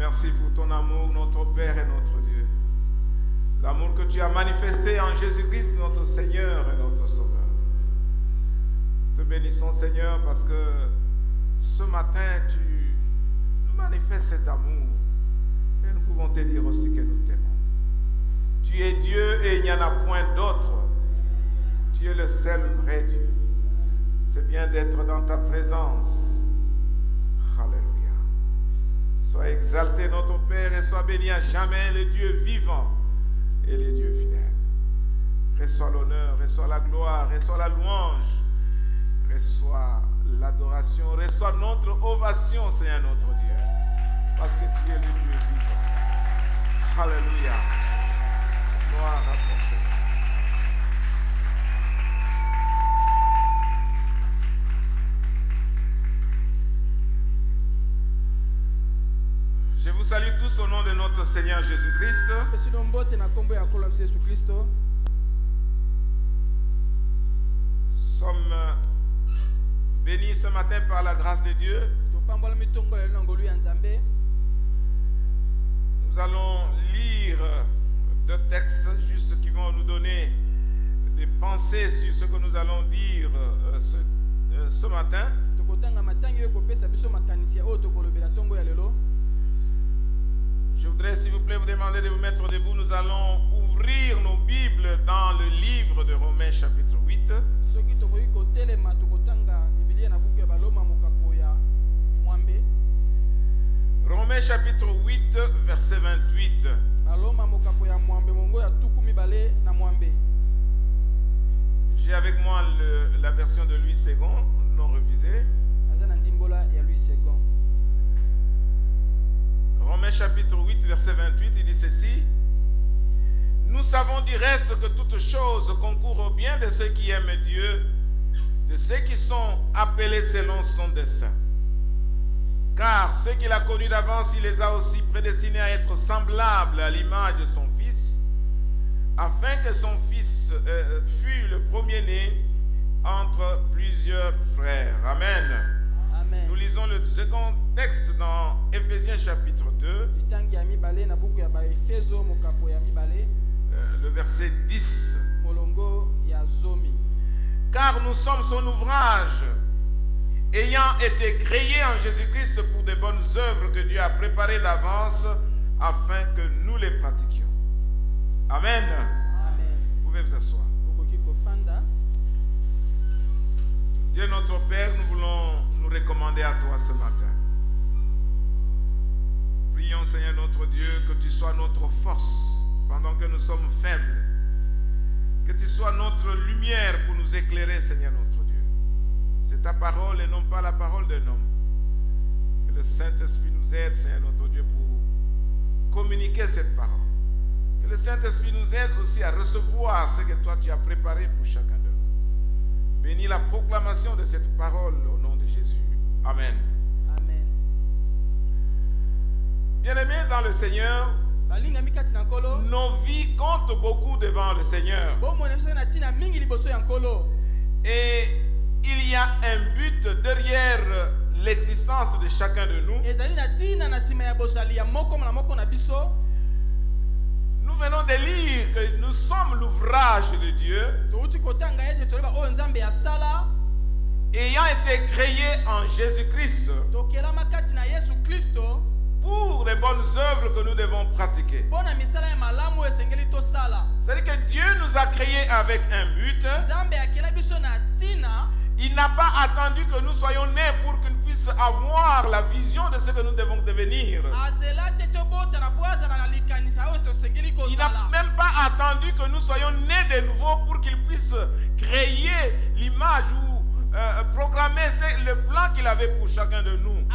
Merci pour ton amour, notre Père et notre Dieu. L'amour que tu as manifesté en Jésus-Christ, notre Seigneur et notre Sauveur. Nous te bénissons, Seigneur, parce que ce matin, tu nous manifestes cet amour. Et nous pouvons te dire aussi que nous t'aimons. Tu es Dieu et il n'y en a point d'autre. Tu es le seul vrai Dieu. C'est bien d'être dans ta présence. Alléluia. Sois exalté notre Père et sois béni à jamais le Dieu vivant et le Dieu fidèle. Reçois l'honneur, reçois la gloire, reçois la louange, reçois l'adoration, reçois notre ovation, Seigneur notre Dieu, parce que tu es le Dieu vivant. Alléluia. Gloire à ton Seigneur. Je vous salue tous au nom de notre Seigneur Jésus-Christ. Sommes bénis ce matin par la grâce de Dieu. Nous allons lire deux textes juste qui vont nous donner des pensées sur ce que nous allons dire ce matin. Je voudrais, s'il vous plaît, vous demander de vous mettre debout. Nous allons ouvrir nos Bibles dans le livre de Romains chapitre 8. Romains chapitre 8, verset 28. J'ai avec moi la version de Louis II, non révisée. Romains chapitre 8, verset 28, il dit ceci. Nous savons du reste que toutes choses concourent au bien de ceux qui aiment Dieu, de ceux qui sont appelés selon son dessein. Car ceux qu'il a connus d'avance, il les a aussi prédestinés à être semblables à l'image de son Fils, afin que son Fils fût le premier-né entre plusieurs frères. Amen. Amen. Nous lisons le second texte dans Éphésiens chapitre 2, le verset 10. Car nous sommes son ouvrage, ayant été créés en Jésus-Christ pour de bonnes œuvres que Dieu a préparées d'avance afin que nous les pratiquions. Amen. Amen. Vous pouvez vous asseoir. Dieu notre Père, nous voulons nous recommander à toi ce matin. Prions, Seigneur notre Dieu, que tu sois notre force pendant que nous sommes faibles. Que tu sois notre lumière pour nous éclairer, Seigneur notre Dieu. C'est ta parole et non pas la parole d'un homme. Que le Saint-Esprit nous aide, Seigneur notre Dieu, pour communiquer cette parole. Que le Saint-Esprit nous aide aussi à recevoir ce que toi tu as préparé pour chacun d'eux. Bénis la proclamation de cette parole au nom de Jésus. Amen. Amen. Bien-aimés dans le Seigneur, nos vies comptent beaucoup devant le Seigneur. Et il y a un but derrière l'existence de chacun de nous. Nous venons de lire que nous sommes l'ouvrage de Dieu, ayant été créés en Jésus-Christ pour les bonnes œuvres que nous devons pratiquer. C'est-à-dire que Dieu nous a créés avec un but. Il n'a pas attendu que nous soyons nés pour qu'il puisse avoir la vision de ce que nous devons devenir. Il n'a même pas attendu que nous soyons nés de nouveau pour qu'il puisse créer l'image ou proclamer le plan qu'il avait pour chacun de nous.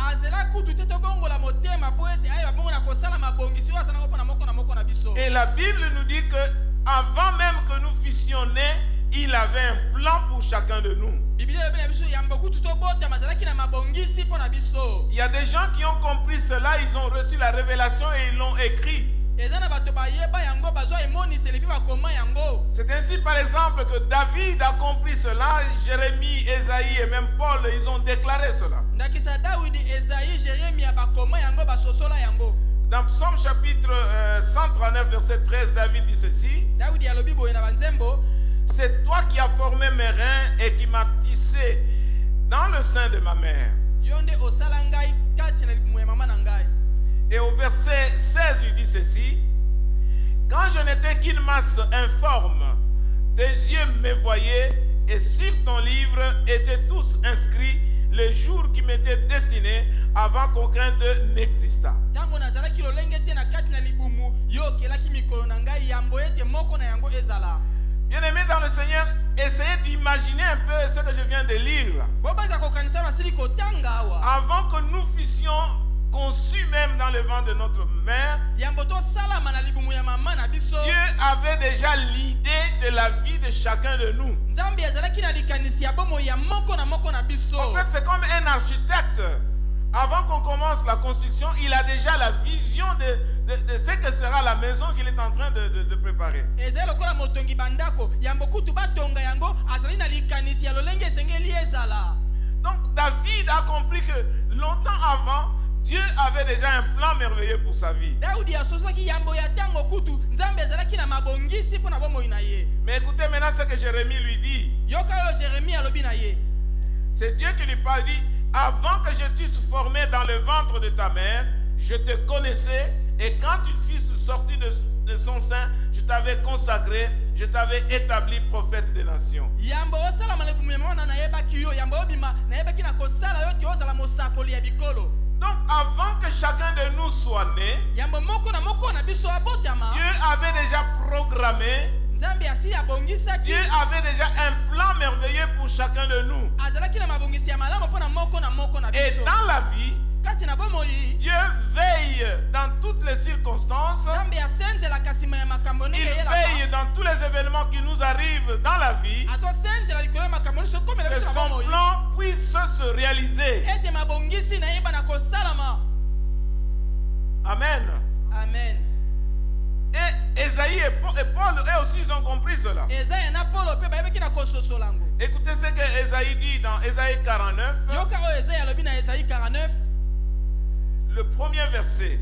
Et la Bible nous dit que avant même que nous fussions nés, il avait un plan pour chacun de nous. Il y a des gens qui ont compris cela, ils ont reçu la révélation et ils l'ont écrit. C'est ainsi par exemple que David a compris cela, Jérémie, Ésaïe et même Paul, ils ont déclaré cela. Dans Psaume chapitre 139, verset 13, David dit ceci. C'est toi qui as formé mes reins et qui m'as tissé dans le sein de ma mère. Et au verset 16, il dit ceci. Quand je n'étais qu'une masse informe, tes yeux me voyaient et sur ton livre étaient tous inscrits les jours qui m'étaient destinés avant qu'aucun d'eux n'existât. Bien-aimés dans le Seigneur, essayez d'imaginer un peu ce que je viens de lire. Avant que nous fussions conçus même dans le ventre de notre mère, Dieu avait déjà l'idée de la vie de chacun de nous. En fait, c'est comme un architecte. Avant qu'on commence la construction, il a déjà la vision de ce que sera la maison qu'il est en train de préparer. Donc David a compris que longtemps avant, Dieu avait déjà un plan merveilleux pour sa vie. Mais écoutez maintenant ce que Jérémie lui dit. C'est Dieu qui lui parle, dit: avant que je t'eusse formé dans le ventre de ta mère, je te connaissais, et quand tu fusses sorti de son sein, je t'avais consacré, je t'avais établi prophète des nations. Donc avant que chacun de nous soit né, Dieu avait déjà programmé, Dieu avait déjà un plan merveilleux pour chacun de nous. Et dans la vie, Dieu veille dans toutes les circonstances. Il veille dans tous les événements qui nous arrivent dans la vie, que son plan puisse se réaliser. Amen. Amen. Et Esaïe et Paul, eux aussi, ils ont compris cela. Écoutez ce que Esaïe dit dans Esaïe 49. Le premier verset.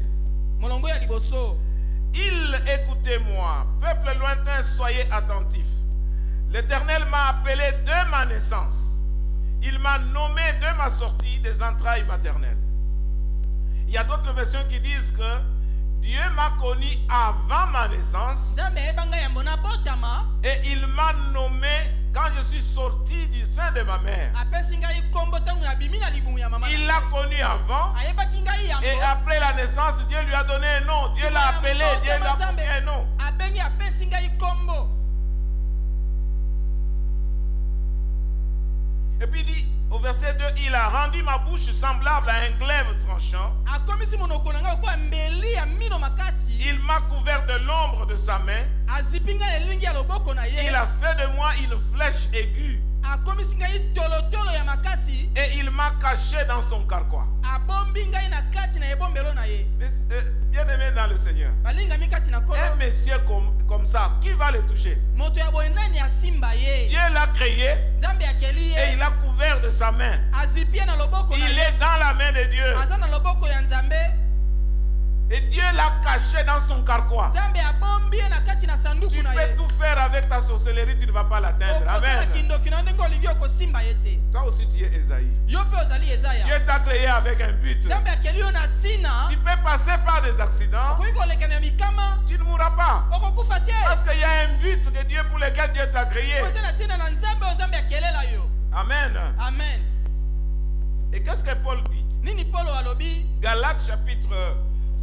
Il, écoutez-moi, peuple lointain, soyez attentifs. L'Éternel m'a appelé de ma naissance. Il m'a nommé de ma sortie des entrailles maternelles. Il y a d'autres versions qui disent que Dieu m'a connu avant ma naissance et il m'a nommé quand je suis sorti du sein de ma mère. Il l'a connu avant et après la naissance, Dieu lui a donné un nom. Dieu l'a appelé, Dieu lui a donné un nom. Et puis il dit au verset 2, il a rendu ma bouche semblable à un glaive tranchant. Il m'a couvert de l'ombre de sa main. Il a fait de moi une flèche aiguë. Et il m'a caché dans son carquois. Bien aimé dans le Seigneur, un monsieur comme ça, qui va le toucher? Dieu l'a créé et il l'a couvert de sa main. Il est dans la main de Dieu. Et Dieu l'a caché dans son carquois. Tu peux tout faire avec ta sorcellerie, tu ne vas pas l'atteindre. Amen. Toi aussi tu es Esaïe. Dieu t'a créé avec un but. Tu peux passer par des accidents. Tu ne mourras pas. Parce qu'il y a un but de Dieu pour lequel Dieu t'a créé. Amen. Amen. Et qu'est-ce que Paul dit? Galates chapitre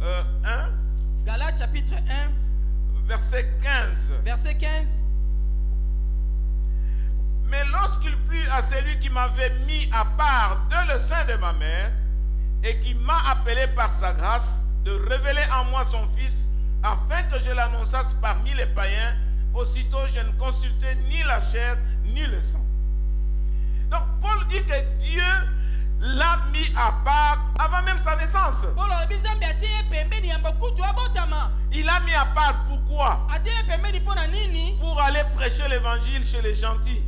1. Galates chapitre 1. Verset 15. Verset 15. Mais lorsqu'il plut à celui qui m'avait mis à part de le sein de ma mère et qui m'a appelé par sa grâce de révéler en moi son Fils afin que je l'annonçasse parmi les païens, aussitôt je ne consultais ni la chair ni le sang. Donc Paul dit que Dieu l'a mis à part avant même sa naissance. Il l'a mis à part pourquoi? Pour aller prêcher l'évangile chez les gentils.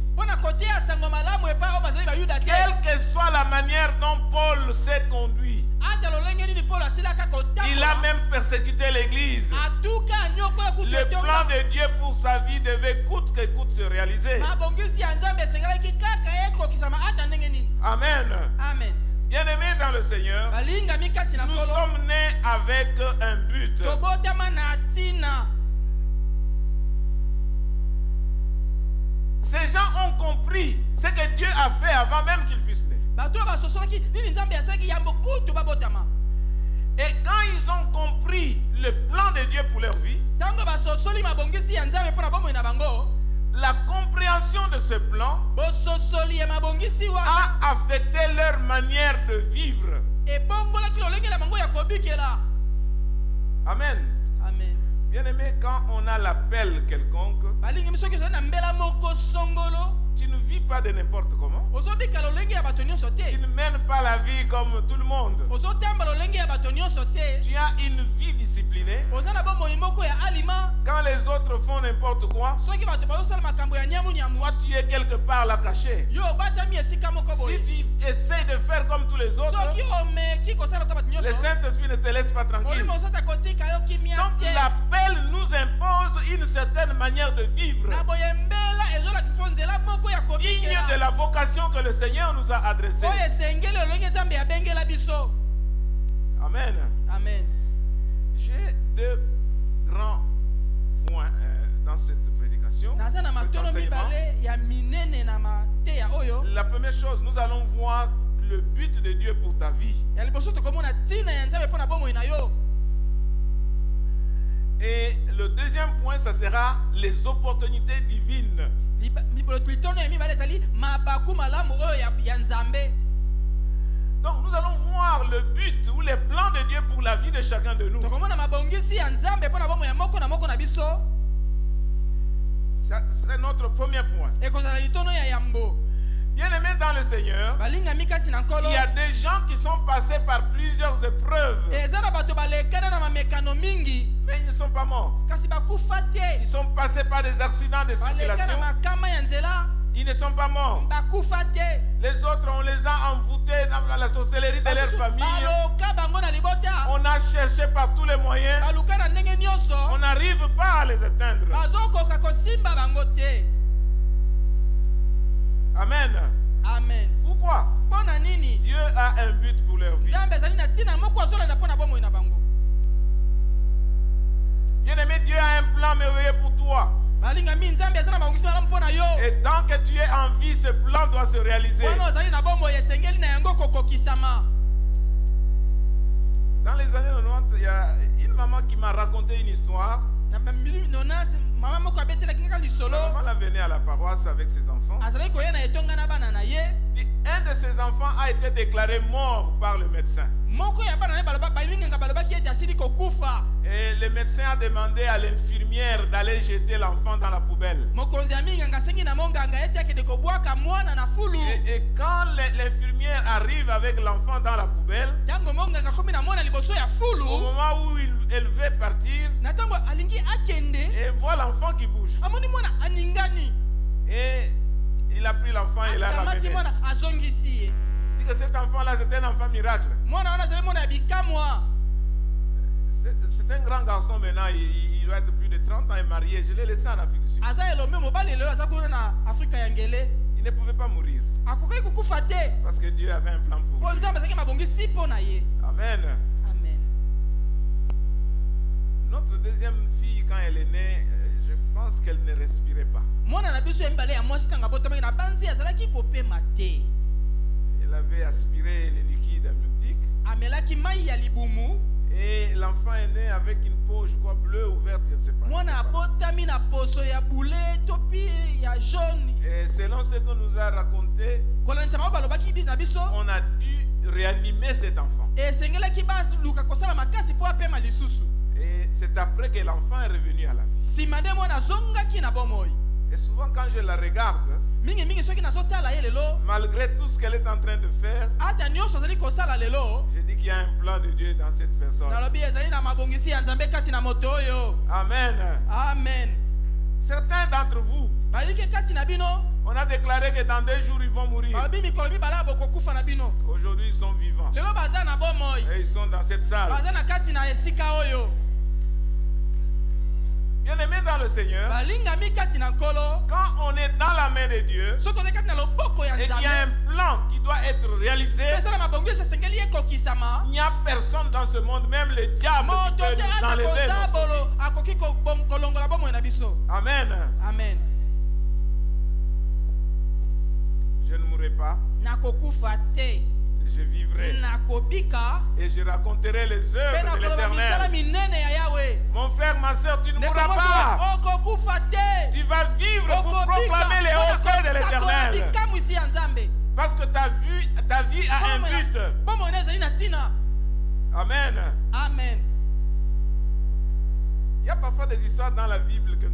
Quelle que soit la manière dont Paul s'est conduit, ata lolenge nini Paul asilaka kotambola. Il a même persécuté l'église. Atuka nyoko kutu Le plan de Dieu pour sa vie devait coûte que coûte se réaliser. mabongisi ya Nzambe esengelaki kaka ekokisama ata ndenge nini. Amen. Amen. Bien-aimés dans le Seigneur, Balinga mikati na nous kolo. sommes nés avec un but. Tobotama na tina. Ces gens ont compris ce que Dieu a fait avant même qu'ils fussent nés. Bato basosolaki nini Nzambe asaki yambo kutu babotama. Et quand ils ont compris le plan de Dieu pour leur vie, Tango basosoli mabongisi ya Nzambe pona bomo na bango. la compréhension de ce plan Bososoli ya mabongisi wa a affecté leur manière de vivre. e bombola kilo lenge na bango ya kobikela. Amen. Amen. Bien-aimé, quand on a l'appel quelconque, Balingi misoki so na mbela moko songolo. tu ne vis pas de n'importe comment. Ozobika lolenge ya bato nyonso Tu te. ne mènes pas la vie comme tout le monde. Ozotamba lolenge ya bato nyonso te. Tu as une vie disciplinée. Oza na bomoi moko ya alima. Quand les autres font n'importe quoi, Soki bato bazosala makambo ya nyamu nyamu. toi tu es quelque part là caché. Yo batami esika moko Si boye. tu essaies de faire comme tous les autres, Soki omeki kosala ko bato le nyonso. Saint-Esprit ne te laisse pas tranquille. Olimo osata kotika yo kimia Donc te. l'appel nous impose une certaine manière de vivre, Na boye mbela ezolakisa nzela moko ya digne kobikela. de la vocation que le Seigneur nous a adressée. Oyo esengeli lolenge Nzambe abengela biso. Amen. Amen. J'ai deux grands points dans cette prédication, Naza na cet matono enseignement. mibale ya minene na mateya oyo. La première chose, nous allons voir le but de Dieu pour ta vie. Ya liboso tokomona tina ya Nzambe pona bomoi na yo. Et le deuxième point, ça sera les opportunités divines. Libolo tulitono ya mibale ezali mabaku malamu oyo ya Nzambe. Donc nous allons voir le but ou les plans de Dieu pour la vie de chacun de nous. Tokomona mabongisi ya Nzambe pona bomoi ya moko na biso. C'est notre premier point. Ekozala litono ya yambo. Bien-aimés dans le Seigneur, Balinga mikati na nkolo. il y a des gens qui sont passés par plusieurs épreuves, Eza na bato balekana na mamekano mingi. mais ils ne sont pas morts. Kasi bakufa te. Ils sont passés par des accidents de Balekana circulation. makama ya nzela. Ils ne sont pas morts. Bakufa te. Les autres, on les a envoûtés dans la sorcellerie de leur famille. Baloka bango na libota. On a cherché par tous les moyens. Baluka na ndenge nyonso. On n'arrive pas à les atteindre. Bazokoka kosimba bango te. Amen. Amen. Pourquoi? Pona nini? Dieu a un but pour leur vie. Nzambe azali na tina moko azolanda pona bomoi na bango. Bien-aimé, Dieu a un plan merveilleux pour toi. Balinga mi Nzambe azali na mabongisi malamu pona yo. Et tant que tu es en vie, ce plan doit se réaliser. Wana ozali na bomoi esengeli na yango kokokisama. Dans les années 90, il y a une maman qui m'a raconté une histoire. Na bamili nonat mama moko abetela kinga lisolo. La maman elle venait à la paroisse avec ses enfants. Azali koya na etonga na bana na ye. Et un de ses enfants a été déclaré mort par le médecin. Moko ya bana na baloba balinga baloba ki eti asili kokufa. Et le médecin a demandé à l'infirmière d'aller jeter l'enfant dans la poubelle. Mokonzi ya minganga sengi na monganga eti akende kobwaka mwana na fulu. Et quand l'infirmière arrive avec l'enfant dans la poubelle, Tango monganga komi na mwana liboso ya au fulu. moment où elle veut partir, Na tango alingi akende. elle voit l'enfant qui bouge. Amoni mwana aningani. Et il a pris l'enfant et l'a Akamati ramené. mwana azongisi ye. Il dit que cet enfant-là, c'était un enfant miracle. Mwana wana zali mwana ya bikamwa. C'est un grand garçon maintenant, il doit être plus de 30 ans et marié. Je l'ai laissé en Afrique du Sud. Aza elombe mobali lelo aza kuna na Afrika ya ngele. Il ne pouvait pas mourir Akokai kukufa te. parce que Dieu avait un plan pour Po lui. Nzambe azaki mabongisi pona ye. Amen. Amen. Notre deuxième fille, quand elle est née, je pense qu'elle ne respirait pas. Mwana na biso ya mibale ya mwasi tanga botamaki na banzi azalaki kopema te. Elle avait aspiré les liquides amniotiques Amelaki mai ya libumu. et l'enfant est né avec une peau, je crois, bleue ou verte, je ne sais pas. Mwana abotami na poso ya bule topi ya jaune. Et selon ce que nous a raconté, Kolanisa mabo balobaki na biso. on a dû réanimer cet enfant. Esengelaki baluka kosala makasi po apema lisusu. Et c'est après que l'enfant est revenu à la vie. Sima nde mwana azongaki na bomoi. Et souvent quand je la regarde, Mingi soki nazotala ye lelo. malgré tout ce qu'elle est en train de faire, Ata nyonso azali kosala lelo. je dis qu'il y a un plan de Dieu dans cette personne. Nalobi ezali na mabongisi ya Nzambe kati na moto oyo. Amen. Amen. Certains d'entre vous, Balike kati na bino. On a déclaré que dans 2 jours ils vont mourir. balobi mikolo mibale bokokufa na bino. Aujourd'hui ils sont vivants. Lelo baza na bomoi. Et ils sont dans cette salle. Baza na kati na esika oyo. Bien-aimés dans le Seigneur, Balingami kati na nkolo. quand on est dans la main de Dieu, Soko ze kati na loboko ya et qu'il y a Nzambe. un plan qui doit être réalisé, Pesa na mabongo esengeli ekokisama. il n'y a personne dans ce monde, même le diable, qui Moto peut te nous ata enlever. koza notre bolo vie. akoki kolongola bomoi na biso. Amen. Amen. Je ne mourrai pas, Nakokufa te. je vivrai. Nakobika. Et je raconterai les Pe œuvres de nakoloba misala l'Éternel. minene ya Yahweh. Mon frère, ma soeur, tu ne Ndeko mourras mwasi pas. wa okokufa te. Tu vas vivre pour Okobika, proclamer les hauts faits de mpona kosakola l'Éternel. bikamu isi ya Nzambe. Parce que ta vie a un but. Bomoi na ezali na ntina. Amen. Amen. Il y a parfois des histoires dans la Bible que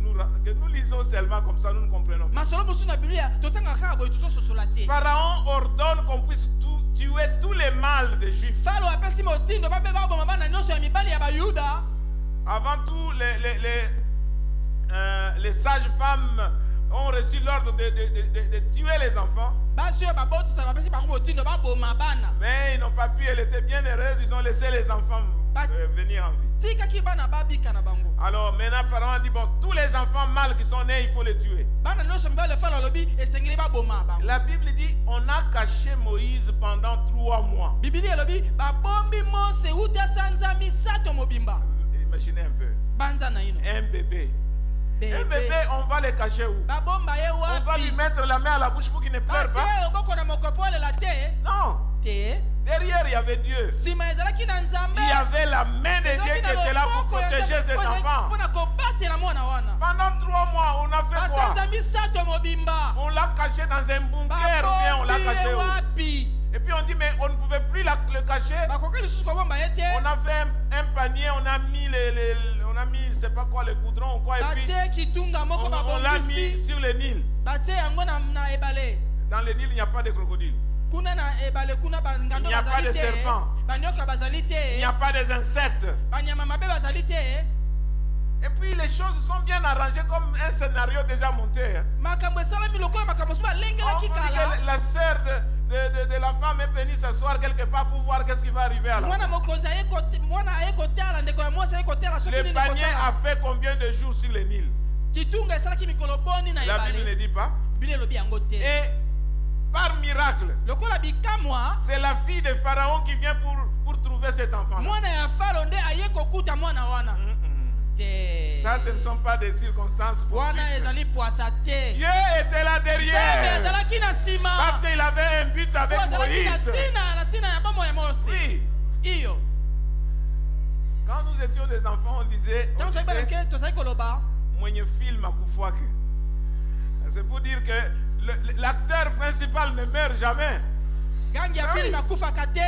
nous lisons seulement comme ça, nous ne comprenons pas. Masolo mosusu na Biblia totanga kaka boye tozososola te. Pharaon ordonne qu'on puisse tuer tous les mâles des Juifs. Falo apesi motindo babe baboma bana nyonso ya mibali ya bayuda. Avant tout, les sages-femmes ont reçu l'ordre de tuer les enfants. Basi oyo babotisa bapesi bango motindo baboma bana. Mais ils n'ont pas pu, elle était bien heureuse, ils ont laissé les enfants venir en vie. Tikaki bana babika na bango. Alors maintenant, Pharaon a dit, bon, tous les enfants mâles qui sont nés, il faut les tuer. Bana nyonso mibali falo alobi esengeli baboma bango. La Bible dit, on a caché Moïse pendant 3 mois. Biblia elobi babombi Mose uta sanza misato mobimba. Imaginez un peu. Banza na ino. Un bébé. Un bébé, on va le cacher où? Babomba ye On va lui wapi? mettre la main à la bouche pour qu'il ne pleure pas. Atie oboko na mokopo la te. Non. Te. Derrière, il y avait Dieu. Sima ezalaki na Nzambe. Il y avait la main de Dieu qui était là pour protéger ses enfants. Mpona kobatela mwana wana. Pendant 3 mois, on a fait quoi? Basanza misato mobimba. On l'a caché dans un bunker ou bien on l'a caché Babombi ye où? wapi? Et puis on dit, mais on ne pouvait plus le cacher. Bakoki lisusu kobomba ye te. On a fait un panier, on a mis je sais pas quoi, le goudron ou quoi, et puis Batie kitunga moko on l'a babombisi. mis sur le Nil. Batie yango na ebale. Dans le Nil, il n'y a pas de crocodile. Kuna na ebale kuna bangando Il n'y a pas bazali de te. serpent. Banyoka bazali te. Il n'y a pas des insectes. Banyama mabe bazali te. Et puis les choses sont bien arrangées comme un scénario déjà monté. Hein. Makambo esalami lokola makambo soba On dit lengelaki kala. que la sœur de la femme est venue s'asseoir quelque part pour voir qu'est-ce qui va arriver à la Mwana mokonzi mwana aye kotala ndeko ya mwasi aye kotala soki Le nini panier kosala. a fait combien de jours sur le Nil? Kitunga esalaki mikolo boni na La Bible ne ebale. dit pas. Biblia elobi yango te. Et par miracle, Lokola bikamwa c'est la fille de Pharaon qui vient pour trouver cet enfant. mwana ya falo nde aye kokuta mwana wana. Te. Ça, ce ne sont pas des circonstances Wana fortuites. ezali poasa te. Dieu était là Nzambe derrière. azalaki na nsima. Parce qu'il avait un but avec Po azalaki na Moïse. ntina ya bomo ya Mose. Oui. Iyo. Quand nous étions des enfants, on disait Tango tozali balake tozali koloba. mwenye film akufwake. C'est pour dire que l'acteur principal ne meurt jamais. Gangi ya Ah oui. film akufaka te.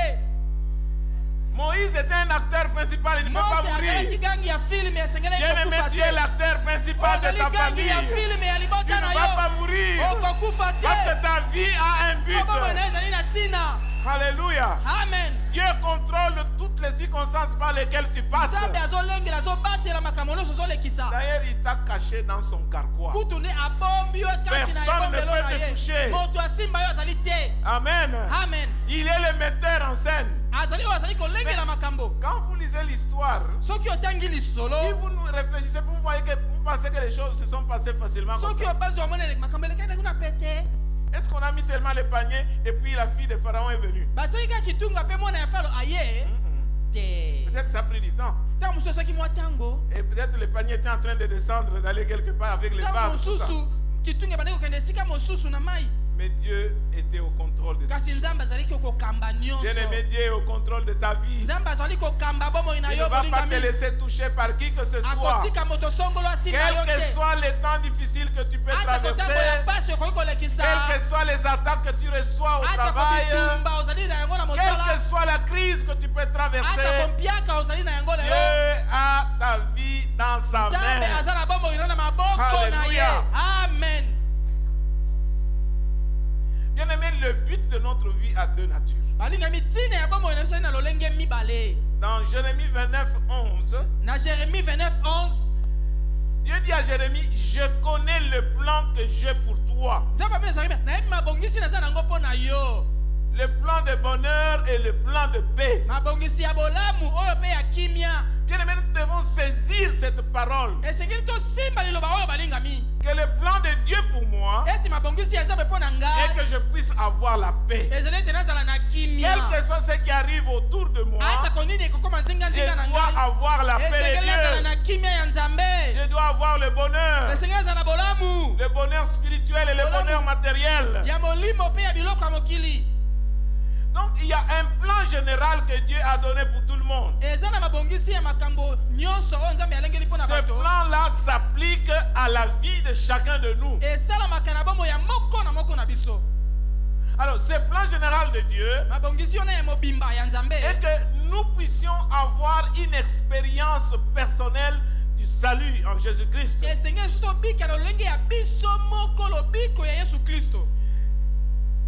Moïse était un acteur principal, il ne peut Mose pas azalaki mourir. gangi ya film esengeli Bien-aimé, kokufa tu es te. l'acteur principal de Ozali ta gangi ya famille. film ya Tu libota ne na vas pas yo. mourir. Okokufa te. Parce que ta vie a un but. Bomo na ezali na ntina. Alléluia. Amen. Dieu contrôle toutes les circonstances par lesquelles tu passes. Nzambe azolengela azobatela makambo nyonso ozolekisa. D'ailleurs, il t'a caché dans son carquois. Kutu nde abombi yo kati na Personne ne ebombelo peut na te ye. toucher. Moto asimba yo azali te. Amen. Amen. Il est le metteur en scène. Azali oyo azali kolengela makambo. Quand vous lisez l'histoire, Soki otangi lisolo. si vous nous réfléchissez, vous voyez que vous pensez que les choses se sont passées facilement comme Soki ça. obanzi omona makambo elekaki kuna pete. Est-ce qu'on a mis seulement le panier et puis la fille de Pharaon est venue? Batiaki kaka kitunga mpe mwana ya falo aye. Te. Peut-être ça a pris du temps. Ntango mosusu esaki mwa ntango. Et peut-être le panier était en train de descendre, d'aller quelque part avec les Ntango vagues. Tout ça. mosusu kitunga ebandaki kokende esika mosusu na mai. Mais Dieu était au contrôle de tout. Kasi nzambe azalaki kokamba nyonso. Bien-aimé, Dieu est au contrôle de ta vie. Nzambe azali kokamba bomoi na Il yo ne va pas te bolingami. laisser toucher par qui que ce soit. Akotika moto songolo asimba yo Quels que te. soient les temps difficiles que tu peux Ata kotambo ya traverser, pasi okoki kolekisa. quelles que soient les attaques que tu reçois au Ata travail, kobitumba ozali na yango na quelle mosala. que soit la crise que tu peux Ata traverser, kompiaka ozali na yango Dieu lelo. a ta vie dans sa Nzambe main. aza na bomoi na maboko na ye. Alléluia. Amen. Bien-aimé, le but de notre vie a deux natures. balingami ntina ya bomoi na biso ezali na lolenge mibale. Dans Jérémie 29, 11, Na Jérémie 29, 11, Dieu dit à Jérémie, je connais le plan que j'ai pour toi, toi. nzambe amene ezalaki nayebi mabongisi naza nango mpo na yo. Le plan de bonheur et le plan de paix. Mabongisi ya bolamu oyo mpe ya kimia. Bien-aimés, nous devons saisir cette parole. esengeli tosimba liloba oyo balingami. Que le plan de Dieu pour moi eti mabongisi ya nzambe mpo na est ngai que je puisse avoir la paix. ezali ete nazala na Quel kimia. que soit ce qui arrive autour de moi, ata konini ekokoma je nzinganzinga na dois ngai avoir la paix esengeli de nazala Dieu. na kimia ya nzambe. Je dois avoir le bonheur. esengeli nazala na bolamu Le bonheur spirituel et le Bolamu. bonheur matériel. ya molimo mpe ya biloko ya mokili. Donc il y a un plan général que Dieu a donné pour tout le monde. eza na mabongisi ya makambo nyonso oyo nzambe alengeli mpo na Ce bato. plan-là s'applique à la vie de chacun de nous. esalamaka na bomoi ya moko na moko na biso. Alors, ce plan général de Dieu mabongisi wana ya mobimba ya nzambe est que nous puissions avoir une expérience personnelle du salut en Jésus-Christ. esengeli so tobika na lolenge ya biso moko lobiko ya yesu kristo.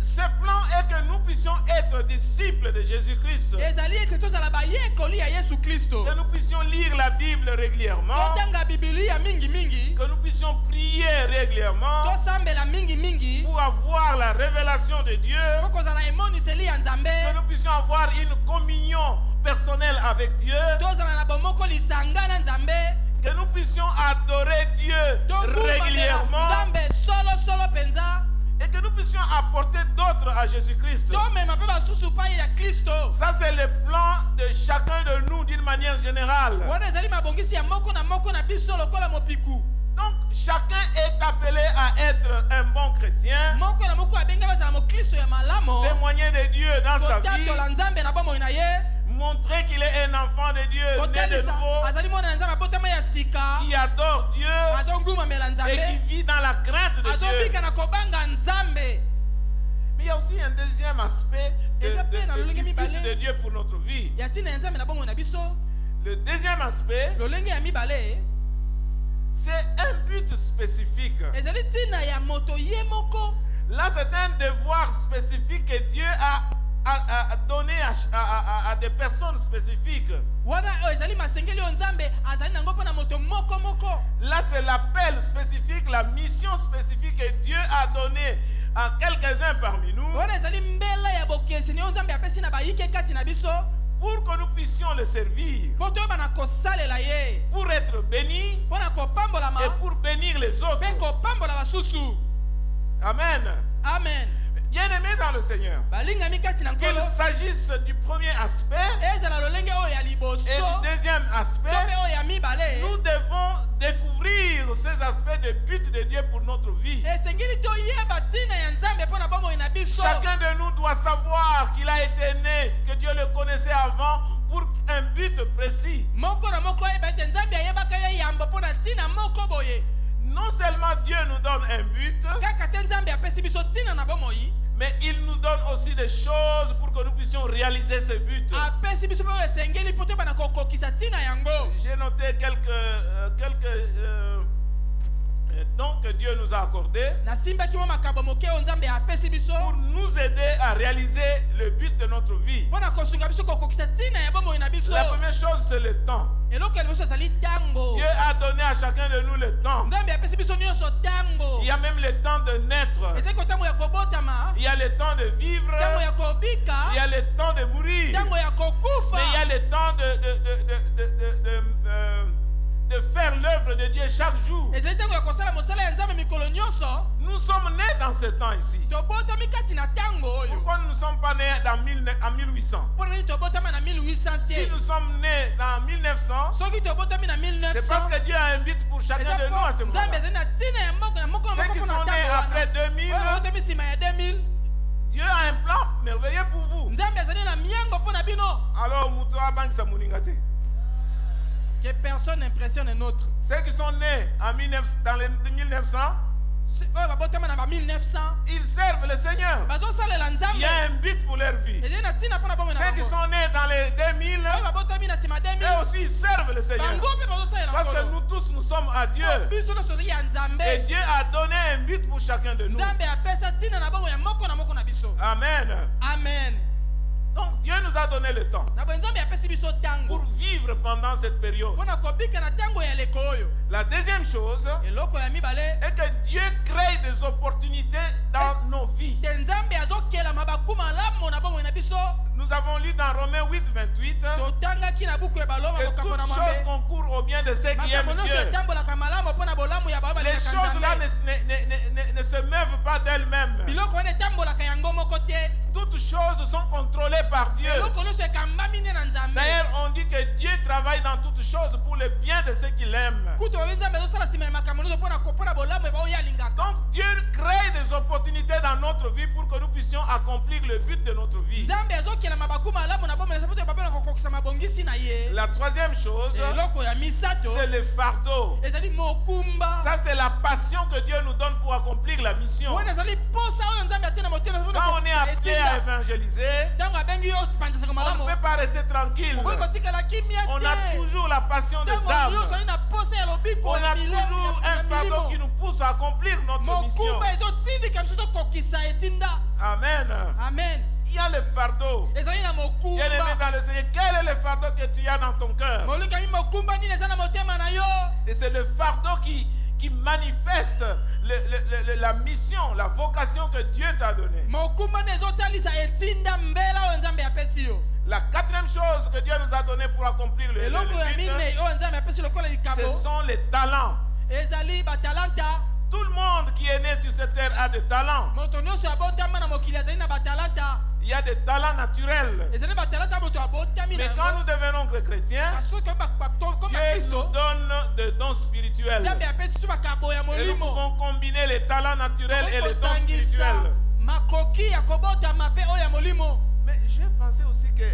Ce plan est que nous puissions être disciples de Jésus-Christ. ezali ete tozala bayekoli ya yesu kristo. Que nous puissions lire la Bible régulièrement. totanga bibilia mingimingi. Que nous puissions prier régulièrement tosambela mingimingi pour avoir la révélation de Dieu. mpo kozala emoniseli ya Que nzambe. nous puissions avoir une communion personnelle avec Dieu. tozala na bomoko lisanga na nzambe. Que nous puissions adorer Dieu togumbamela régulièrement. nzambe solosolo penza. Et que nous puissions apporter d'autres à Jésus-Christ. tomema mpe basusu pai ya kristo. Ça, c'est le plan de chacun de nous d'une manière générale. wana ezali mabongisi ya moko na biso lokola mopiku. Donc, chacun est appelé à être un bon chrétien, moko na moko abengi bazala mokristo ya malamo. témoigner de Dieu dans sa vie, kotatola nzambe na bomoi na ye. montrer qu'il est un enfant de Dieu, né de kotalisa nouveau, azali mwana na nzambe abotama ya sika. qui adore Dieu azongumamela et nzambe. qui vit dans la crainte de Dieu. azobika na kobanga nzambe. Mais il y a aussi un deuxième aspect Et ça peut dans le du lenge but mibale. de Dieu pour notre vie. ya ntina ya nzambe na bomoi na biso. Le deuxième aspect, lolenge ya mibale c'est un but spécifique. ezali ntina ya moto ye moko. Là, c'est un devoir spécifique que Dieu a donné à des personnes spécifiques. wana oyo ezali masengeli oyo nzambe azali nango mpo na moto moko moko. Là, c'est l'appel spécifique, la mission spécifique que Dieu a donnée à quelques-uns parmi nous wana ezali mbela ya bokeseni oyo nzambe apesi na bayike kati na biso pour que nous puissions le servir, mpo toyeba na kosalela ye pour être bénis mpo na kopambolama et pour bénir les autres. mpe kopambola basusu. Amen. amen. Bien-aimés dans le Seigneur, balingami kati na qu'il nkolo s'agisse du premier aspect ezala lolenge oyo ya liboso et du deuxième to aspect, mpe oyo ya mibale. nous devons découvrir ces aspects de but de Dieu pour notre vie. esengeli toyeba ntina ya nzambe mpo na bomoi na biso. Chacun de nous doit savoir qu'il a été né, que Dieu le connaissait avant pour un but précis. moko na moko oyeba ete nzambe ayebaka ye yambo mpo na ntina moko boye. Non seulement Dieu nous donne un but, kaka te nzambe apesi biso ntina na bomoi mais il nous donne aussi des choses pour que nous puissions réaliser ce but. apesi biso mpe oyo esengeli mpo toyeba na kokokisa ntina yango. J'ai noté quelques dons que Dieu nous a accordés nasimbaki mo makambo moke oyo nzambe apesi biso pour nous aider à réaliser le but de notre vie. mpo na kosunga biso kokokisa ntina ya bomoi na biso. La première chose, c'est le temps. eloko ya liboso ezali ntango. Dieu a donné à chacun de nous le temps. nzambe apesi biso nyonso ntango. Il y a même le temps de naître. ezali ko ntango ya kobotama, Il y a le temps de vivre. ntango ya kobika, Il y a le temps de mourir. ntango ya kokufa. Mais il y a le temps de faire l'œuvre de Dieu chaque jour. ezali ntango ya kosala mosala ya nzambe mikolo nyonso. Nous sommes nés dans ce temps ici. tobotami kati na ntango oyo. Pourquoi nous ne sommes pas nés en 1800? mpo nani tobotama na 1800 Si te. nous sommes nés en 1900, soki tobotami na c'est parce 1900 que Dieu a un but pour chacun de nous à ce nzambe moment-là. ezali na ntina ya moko na moko na Ceux qui moko na sont nés ntango après wana. 2000, oyo botami nsima ya 2000 Dieu a un plan merveilleux pour vous. nzambe ezali na miango mpo na bino. Alors, muto abangisa muninga te. Que personne n'impressionne un autre. Ceux qui sont nés dans les 1900, oyo babotama na ba 1900 ils servent le Seigneur. bazosalela Il nzambe. y a un but pour leur vie. ezali na ntina mpo na bomoi na Ceux qui bango. sont nés dans les 2000, oyo babotami na nsima 2000 eux aussi ils servent le Seigneur. bango mpe bazosalela Parce que nkolo. nous tous, nous sommes à Dieu. biso nyonso tozali ya Et nzambe. Dieu a donné un but pour chacun de nous. nzambe apesa ntina na bomoi ya moko na biso. Amen. amen. Donc Dieu nous a donné le temps na boye nzambe apesi biso ntango pour vivre pendant cette période. mpona kobika na ntango ya leko oyo. La deuxième chose Eloko ya mibale est que Dieu crée des opportunités dans nos vies. te nzambe azokela mabaku malamu na bomoi na biso. Nous avons lu dans Romains 8:28 totangaki na buku ya baloma que makambo toutes na choses mwambe concourent au bien de ceux qui makambo aiment nyonso Dieu. etambolaka malamu mpona bolamu ya bao Les balingaka choses là nzambe. ne se meuvent pas d'elles-mêmes. biloko wana etambolaka yango moko te. Toutes choses sont contrôlées par Dieu. eloko nyonso ekambami nde na nzambe. D'ailleurs, on dit que Dieu travaille dans toutes choses pour le bien de ceux qui l'aiment. kutu oyo nzambe azosala nsima ya makambo nyonso mpona bolamu ya bao ye alingaka. Donc Dieu crée des opportunités dans notre vie pour que nous puissions accomplir le but de notre vie. nzambe azokela mabaku malamu na bomoi na sapoto ya babela kokokisa mabongisi na ye. La troisième chose, eloko ya misato c'est le fardeau. ezali mokumba. Ça, c'est la passion que Dieu nous donne pour accomplir la mission. wana ezali posa oyo nzambe atie na motema Quand on est appelé à évangéliser, ntango abengi yo panzisaka on malamu ne peut pas rester tranquille. okoki kotikala kimia On a te. toujours la passion des ntango âmes. nyonso ali na posa ya lobiko On ya a toujours un fardeau qui nous pousse à accomplir notre mission. mokumba ezotindika biso tokokisa etinda. Amen. amen. Il y a le fardeau. ezali na Bien-aimé mokumba. dans le Seigneur, quel est le fardeau que tu as dans ton cœur? molikami mokumba nini eza na motema na yo. Et c'est le fardeau qui manifeste la mission, la vocation que Dieu t'a donnée. mokumba nde ezotalisa etinda mbela oyo nzambe apesi yo. La quatrième chose que Dieu nous a donnée pour accomplir le eloko ya but, minei oyo nzambe apesi lokola ce likambo sont les talents. ezali batalanta. Tout le monde qui est né sur cette terre a des talents. moto nyonso abotama na mokili azali na batalanta. Il y a des talents naturels. ezali batalanta moto abotami na Mais quand nous devenons chrétiens, soki comme Dieu nous bakristo donne des dons spirituels. nzambe apesi biso makambo ya Et nous molimo. pouvons combiner les talents naturels et les dons kosangisa spirituels. makoki ya kobotama mpe oyo ya molimo. Mais j'ai pensé aussi que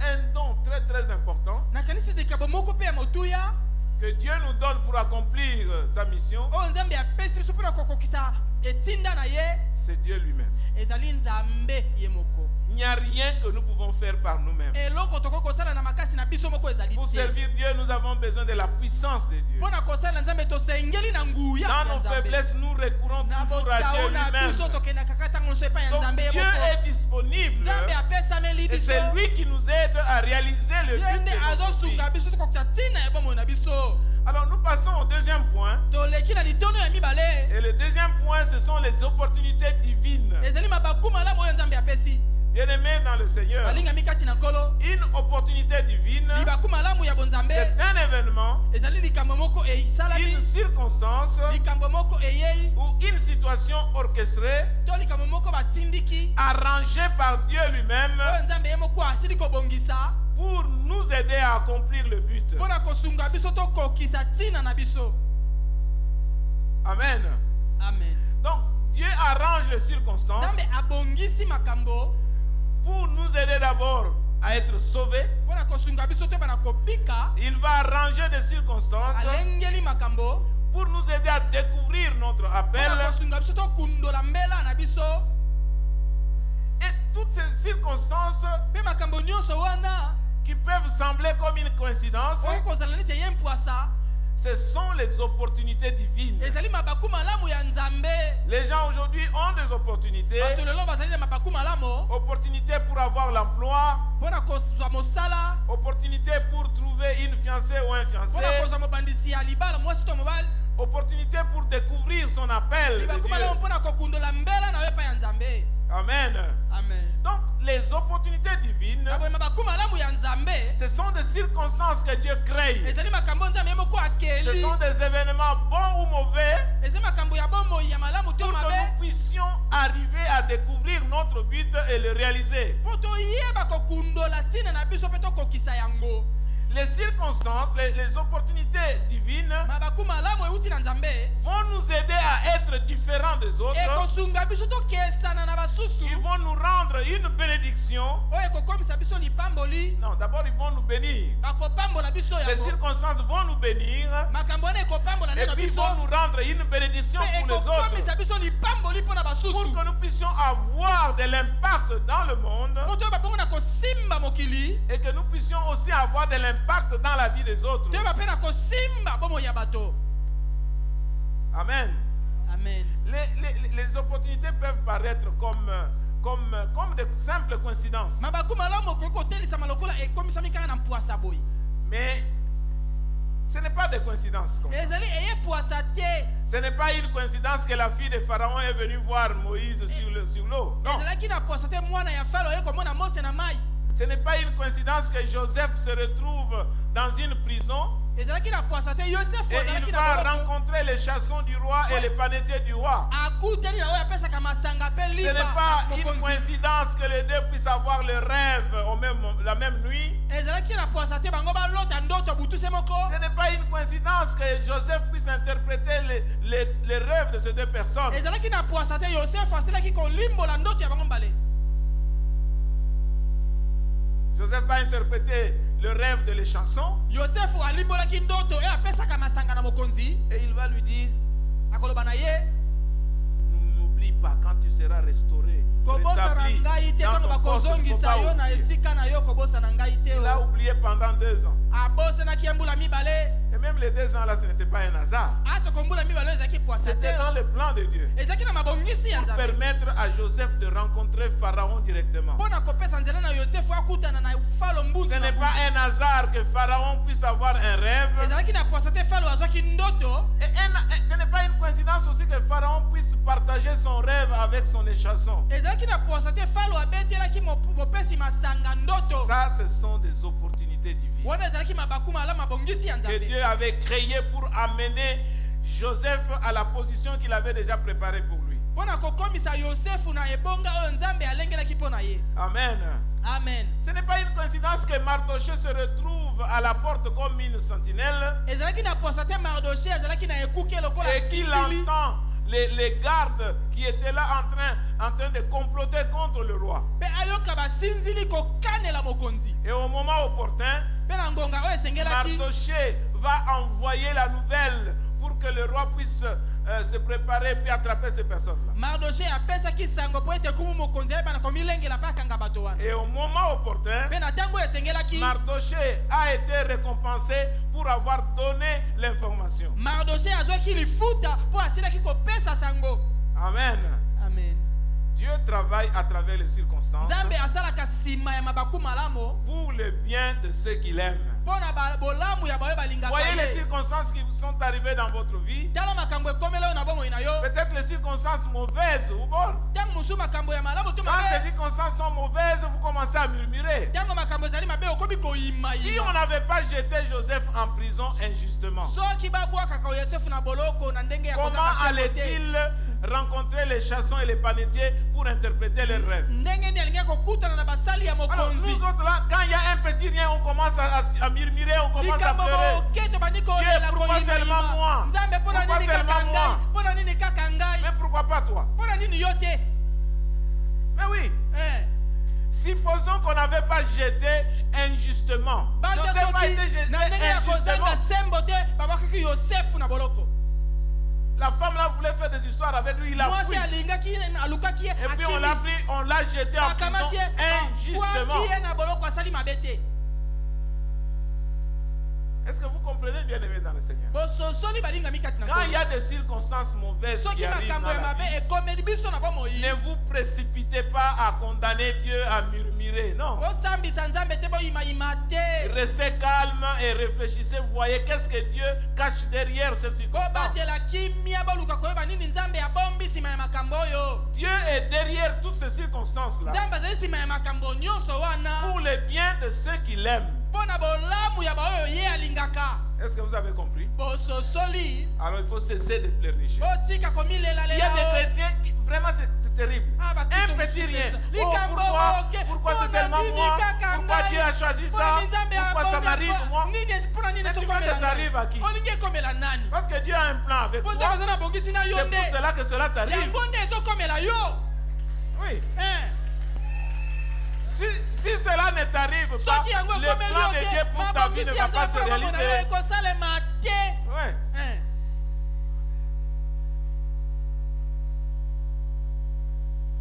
un don très très important nakanisi likambo moko mpe ya motuya que Dieu nous donne pour accomplir sa mission, oyo nzambe apesi biso mpona kokokisa etinda na ye c'est Dieu lui-même. ezali nzambe ye moko. Il n'y a rien que nous pouvons faire par nous-mêmes. eloko tokoki kosala na makasi na biso moko ezali Pour te. servir Dieu, nous avons besoin de la puissance de Dieu. mpona kosala nzambe tosengeli na nguya Dans ya nos nzambe. faiblesses, nous recourons na toujours à Dieu botao na lui-même. biso tokendaka kaka ntango nyonso epai ya Donc nzambe ye Dieu moko. est disponible nzambe apesameli et biso c'est lui qui nous aide à réaliser le ye but nde de notre vie. azosunga biso tokokisa ntina ya bomoi na biso. Alors nous passons au deuxième point. toleki na litono ya mibale Et le deuxième point, ce sont les opportunités divines. ezali mabaku malamu oyo nzambe apesi. Bien-aimés dans le Seigneur, balingami kati na nkolo une opportunité divine, libaku malamu ya bonzambe c'est un événement, ezali likambo moko esalami, une circonstance likambo moko eyei ou une situation orchestrée, to likambo moko batindiki arrangée par Dieu lui-même oyo nzambe ye moko asili kobongisa pour nous aider à accomplir le but. mpona kosunga biso tokokisa ntina na biso. Amen. amen. Donc, Dieu arrange les circonstances nzambe abongisi makambo pour nous aider d'abord à être sauvés. mpona kosunga biso te bana kobika. Il va arranger des circonstances alengeli makambo pour nous aider à découvrir notre appel. mpona kosunga biso tokundola mbela na biso. Et toutes ces circonstances mpe makambo nyonso wana qui peuvent sembler comme une coïncidence, oyo kozala neti ye mpwasa ce sont les opportunités divines. ezali mabaku malamu ya nzambe. Les gens aujourd'hui ont des opportunités. bato lelo bazali na mabaku malamu Opportunités pour avoir l'emploi, mpona kozwa mosala, opportunités pour trouver une fiancée ou un fiancé, mpona kozwa mobandisi ya libala mwasi to mobali. opportunités pour découvrir son appel de libaku malamu Dieu. mpona kokundola mbela na yo epai ya nzambe. Amen. amen. Donc, les opportunités divines, na boye mabaku malamu ya nzambe ce sont des circonstances que Dieu crée. ezali makambo nzambe ye moko Ce akeli. sont des événements bons ou mauvais ezali makambo ya bomoi ya malamu to pour que mabe nous puissions arriver à découvrir notre but et le réaliser. mpo toyeba kokundola ntina na biso mpe tokokisa yango. Les circonstances, les opportunités divines mabaku malamu euti na nzambe vont nous aider à être différents des autres. ekosunga biso tokesana na basusu Ils vont nous rendre une bénédiction. oyo ekokomisa biso lipamboli. Non, d'abord ils vont nous bénir. bakopambola biso Les yango. circonstances vont nous bénir makambo wana ekopambola nde et na puis ils biso vont nous rendre une bénédiction mpe pour les autres. ekokomisa biso lipamboli mpo na Pour basusu que nous puissions avoir de l'impact dans le monde mpo toyeba mpengo na kosimba mokili et que nous puissions aussi avoir de l'impact dans la vie des autres. toyeba mpe na kosimba bomoi ya bato. Amen. amen. Les opportunités peuvent paraître comme comme de simples coïncidences. mabaku malamu okoki kotelisama lokola ekomisami kaka na mpwasa boye. Mais ce n'est pas des coïncidences. Comme ça. ezali eye pwasa te. Ce n'est pas une coïncidence que la fille de Pharaon est venue voir Moïse sur l'eau. Non. ezalaki na pwasa te mwana ya falo oye komona mose na mai. Ce n'est pas une coïncidence que Joseph se retrouve dans une prison ezalaki na pwasa te yosefu et azalaki il na va boloko. rencontrer les chassons du roi et les panetiers du roi. akutani na oyo apesaka masanga mpe Ce lipa n'est pas na une mokonzi. coïncidence que les deux puissent avoir le rêve la même nuit. ezalaki na pwasa te bango balota ndoto butu se moko. Ce n'est pas une coïncidence que Joseph puisse interpréter les rêves de ces deux personnes. ezalaki na pwasa te yosefu asilaki kolimbola ndoto ya bango mbale. Joseph va interpréter le rêve de les chansons yosefu alimbolaki ndoto e apesaka masanga na mokonzi. et il va lui dire, akoloba na ye n'oublie pas quand tu seras restauré, kobosa na rétabli ngai te dans ntango ton poste, il ne faut bakozongisa pas yo na oublier. esika na yo kobosa na ngai te. Il a oublié pendant 2 ans. abosenaki ye mbula mibale. Et même les 2 ans là, ce n'était pas un hasard. atoko mbula mibale oyo ezalaki pwasa te. C'était dans le plan de Dieu. ezalaki na mabongisi ya Pour nzambe permettre à Joseph de rencontrer Pharaon directement. mpo na kopesa nzela na yosefu akutana na falo mbunzu Ce na n'est mbunzu. pas un hasard que Pharaon puisse avoir un rêve. ezalaki na pwasa te falo azwaki ndoto. Et ce n'est pas une coïncidence aussi que Pharaon puisse partager son rêve avec son échasson. ezalaki na pwasa te falo abetelaki mopesi masanga ndoto. Ça, ce sont des opportunités divines wana ezalaki mabaku malamu mabongisi ya que nzambe Dieu avait créées pour amener Joseph à la position qu'il avait déjà préparée pour lui. mpo na kokomisa yosefu na ebonga oyo nzambe alengelaki mpo na ye. Amen. amen. Ce n'est pas une coïncidence que Mardoché se retrouve à la porte comme une sentinelle ezalaki na pwasa te mardoche ezalaki na ekuke lokola et qu'il sinzili. entend les gardes qui étaient là en train de comploter contre le roi. mpe ayoka basinzili kokanela mokonzi. Et au moment opportun, mpe na ngonga oyo esengelaki Mardoché va envoyer la nouvelle pour que le roi puisse se préparer puis attraper ces personnes-là. mardoche apesaki sango mpo ete kumu mokonzi ayebana komilengela mpe akanga bato wana. Et au moment opportun, mpe na ntango oyo esengelaki Mardoché a été récompensé pour avoir donné l'information. mardoche azwaki lifuta mpo asilaki kopesa sango. Amen. amen. Dieu travaille à travers les circonstances nzambe asalaka nsima ya mabaku malamu pour le bien de ceux qu'il aime. mpo na bolamu ya baoyo balingaka Voyez les ye. circonstances qui sont arrivées dans votre vie. tala makambo ekomela oyo na bomoi na yo. Peut-être les circonstances mauvaises ou bonnes. ntango mosusu makambo ya malamu to Quand ces mabe. circonstances sont mauvaises, vous commencez à murmurer. ntango makambo ezali mabe okomi Si on koyimayima. n'avait pas jeté Joseph en prison injustement, soki babwakaka yosefu na boloko na ndenge ya comment kozanga sembo te. allait-il rencontrer les chassons et les panetiers pour interpréter leurs rêves? ndenge nini alingaki kokutana na basali ya Alors mokonzi. nous autres là, quand il y a un petit rien, on commence à murmurer, on commence à likambo pleurer. boke tobandi Dieu, kolela pourquoi seulement moi? koyimayima. nzambe mpo na Pourquoi nini seulement kaka moi? ngai mpo na nini kaka ngai Mais pourquoi pas toi? mpo na nini yo te. Mais oui, supposons qu'on n'avait pas jeté injustement. bate Joseph a été soki jeté na ndenge ya kozanga injustement. sembo te babwakaki yosefu na boloko. La femme là voulait faire des histoires avec lui, il a mwasi fui. alingaki ye alukaki ye Et puis on l'a pris, on l'a jeté en prison akamati ye injustement. abwaki ye na boloko asali mabe te. Est-ce que vous comprenez, bien aimé dans le Seigneur? bososoli balingami kati na Quand il y nkolo. a des circonstances mauvaises qui soki arrivent makambo dans ya la mabe vie, ekomeli biso na bomoi ne vous précipitez pas à condamner Dieu, à murmurer. Non. bosambisa nzambe te boyimayima te. Restez calme et réfléchissez. Vous voyez qu'est-ce que Dieu cache derrière cette circonstance. bobatela kimia boluka koyeba nini nzambe abombi nsima ya makambo oyo. Dieu est derrière toutes ces circonstances-là nzambe azali nsima ya makambo nyonso wana pour le bien de ceux qui l'aiment. mpo na bolamu ya baoyo ye alingaka. Est-ce que vous avez compris? bososoli Alors il faut cesser de pleurnicher. botika Il y a komilelalela des chrétiens qui, vraiment c'est terrible. Ah, bah, Un Christ, petit on rien. fait ça. Oh, Likambo boke, pourquoi c'est mpona seulement nini moi? kaka Pourquoi ngai? Dieu a choisi ça? Mpona nzambe Pourquoi ça abongi m'arrive mpo- moi? nini mpona nini Mais tu veux esokomela que ça arrive à qui? ngai? olingi ekomela nani? Parce que Dieu a un plan avec mpo toi. nzambe aza na bongisi na yo C'est nde. pour cela que cela t'arrive. yango nde ezokomela yo. Oui. Eh. Si cela ne t'arrive pas, soki yango le ekomeli plan yo de Dieu te pour ta vie ne mabongisi va ya pas nzambe se na bomoi na yo réaliser. ekosalema te. Ouais. Eh.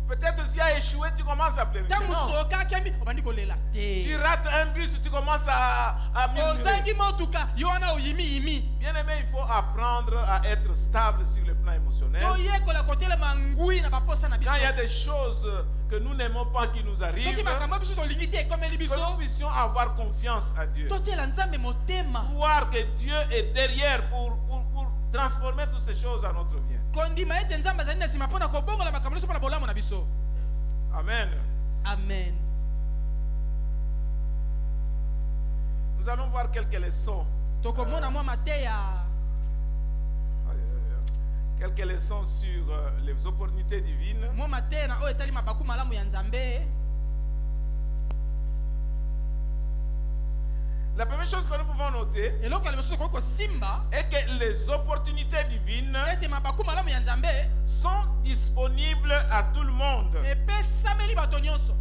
Peut-être tu as échoué, tu commences à pleurer. ntango Non. soka akemi obandi kolela Tu te rates un bus, tu commences à murmurer. ozangi motuka yo wana oyimi Bien aimé, il faut apprendre à être stable sur le plan émotionnel. toyekola kotelema ngwi na baposa na Quand il y a biso des choses que nous n'aimons pas qui nous arrivent, soki makambo biso tolingi te ekomeli que biso nous puissions avoir confiance à Dieu. totiela nzambe motema Voir que Dieu est derrière pour transformer toutes ces choses à notre bien. kondima ete nzambe azali na nsima mpona kobongola makambo nyonso mpona bolamu na biso Amen. amen. Nous allons voir quelques leçons. tokomona mwa mateya Quelques leçons sur les opportunités divines. mwa mateya na oyo etali mabaku malamu ya nzambe. La première chose que nous pouvons noter eloko ya liboso tokoki kosimba est que les opportunités divines ete mabaku malamu ya nzambe sont disponibles à tout le monde. epesameli bato nyonso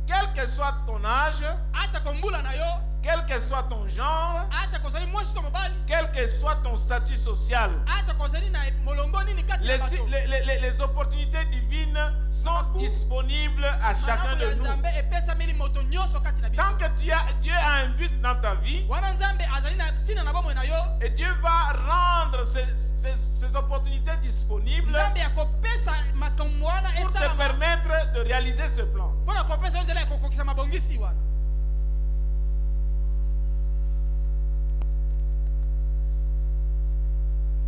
Quel que soit ton âge, ata kombula na yo quel que soit ton genre, ata kozali mwasi to mobali quel que soit ton statut social, ata kozali na molongo nini kati ya bato les opportunités divines sont disponibles à chacun malamu de ya nous. nzambe epesameli moto nyonso kati na biso Tant que Dieu a un but dans ta vie, wana nzambe azali na ntina na bomoi na yo et Dieu va rendre ces opportunités disponibles nzambe akopesa makambo wana pour te esalama permettre de réaliser ce plan. mpona kopesa yo nzela ya kokokisa mabongisi wana.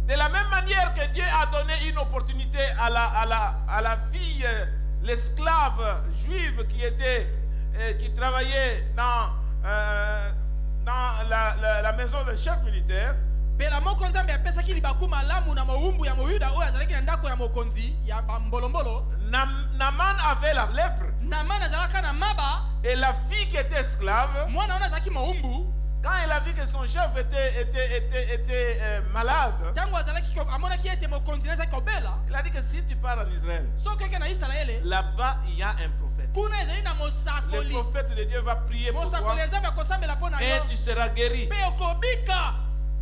De la même manière que Dieu a donné une opportunité à la fille, l'esclave juive qui travaillait dans la maison du chef militaire, pela moko nzambe apesaki libaku malamu na mowumbu ya moyuda oyo azalaki na ndako ya mokonzi ya bambolombolo. Naaman avait la lèpre. Naamani azalaka na maba Et la fille qui était esclave, mwana wana azalaki mowumbu quand elle a vu que son chef était malade, ntango amonaki ete mokonzi na ezalaki kobela il a dit que si tu pars en Israël, soki oke na isalaele là-bas il y a un prophète. kuna ezali na Le mosakoli prophète de Dieu va prier pour mosakoli ya toi nzambe akosambela mpo na et yo tu seras guéri. mpe okobika.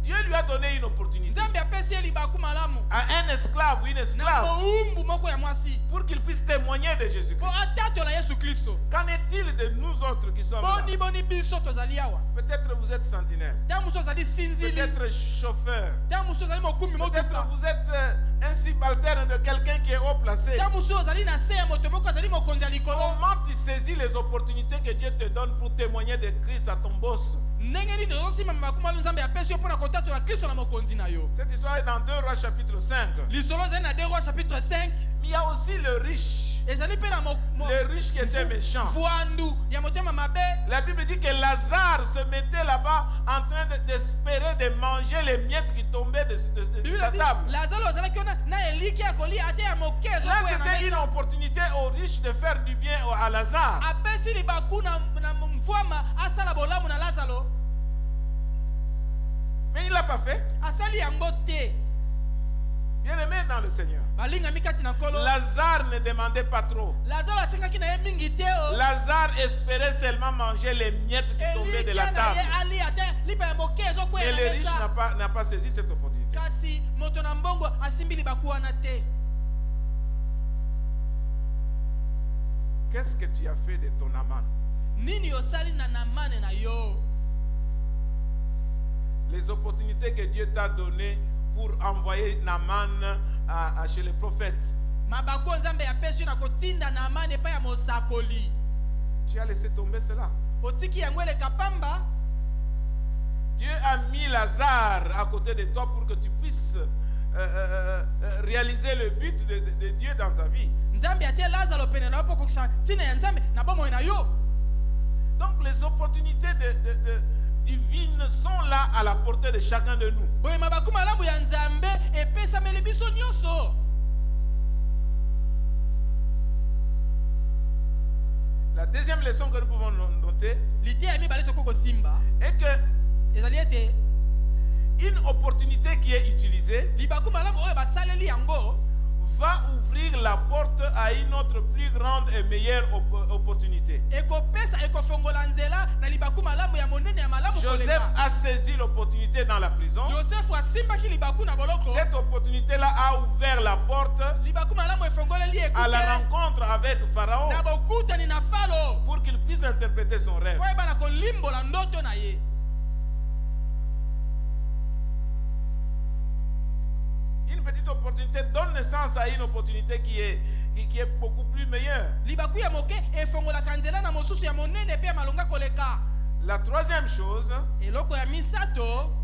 Dieu lui a donné une opportunité nzambe apesi ye libaku malamu à un esclave ou une na esclave mowumbu moko ya mwasi pour qu'il puisse témoigner de mpo Jésus-Christ. atatola yesu kristo. Qu'en est-il de nous autres qui sommes là? boni biso tozali awa Peut-être vous êtes sentinelle, ntango mosusu ozali sinzili peut-être chauffeur, ntango mosusu ozali mokumi peut-être motuka vous êtes un subalterne de quelqu'un qui est haut placé. ntango mosusu ozali na se ya moto moko azali mokonzi ya likolo. Comment tu saisis les opportunités que Dieu te donne pour témoigner de Christ à ton boss? ndenge nini ozosima mabaku malamu nzambe apesi yo mpo na kotatola kristo na mokonzi na yo. Cette histoire est dans 2 Rois chapitre 5. lisolo ezali na 2 Rois chapitre 5 Mais il y a aussi le riche, ezali mpe na le riche qui était méchant. vwandu ya motema mabe. La Bible dit que Lazare se mettait là-bas en train d'espérer de manger les miettes qui tombaient de sa table. lazaro ozalaki wana na eliki ya kolia ate ya moke Là, ezokwea na c'était une mesa opportunité aux riches de faire du bien à Lazare. apesi libaku na mfwama asala bolamu na lazaro Mais il ne l'a pas fait. asali yango te. Bien-aimé dans le Seigneur. balingami kati na nkolo Lazare ne demandait pas trop. lazaro asengaki na ye mingi te o. Lazare espérait seulement manger les miettes qui tombaient de la elikia na ye table. ali ate lipa ya moke Mais ezokwea le na riche mesa n'a pas saisi cette opportunité. kasi moto na mbongo asimbi libaku wana te. Qu'est-ce que tu as fait de ton amant? nini osali na namane na yo. Les opportunités que Dieu t'a données pour envoyer Naaman chez le prophète. mabaku nzambe apesi yo na kotinda namane epai ya mosakoli. Tu as laissé tomber cela. otiki yango eleka pamba. Dieu a mis Lazare à côté de toi pour que tu puisses réaliser le but de Dieu dans ta vie. nzambe atie lazaro pene na yo mpo kokisa ntina ya nzambe na bomoi na yo. Donc les opportunités divines sont là à la portée de chacun de nous. boye mabaku malamu ya nzambe epesameli biso nyonso. La deuxième leçon que nous pouvons noter lite ya mibale tokoki kosimba est que ezali ete une opportunité qui est utilisée libaku malamu oyo basaleli yango va ouvrir la porte à une autre plus grande et meilleure opportunité. Joseph a saisi l'opportunité dans la prison. Cette opportunité-là a ouvert la porte à la rencontre avec Pharaon pour qu'il puisse interpréter son rêve. Une petite opportunité donne naissance à une opportunité qui est beaucoup plus meilleure. La troisième chose,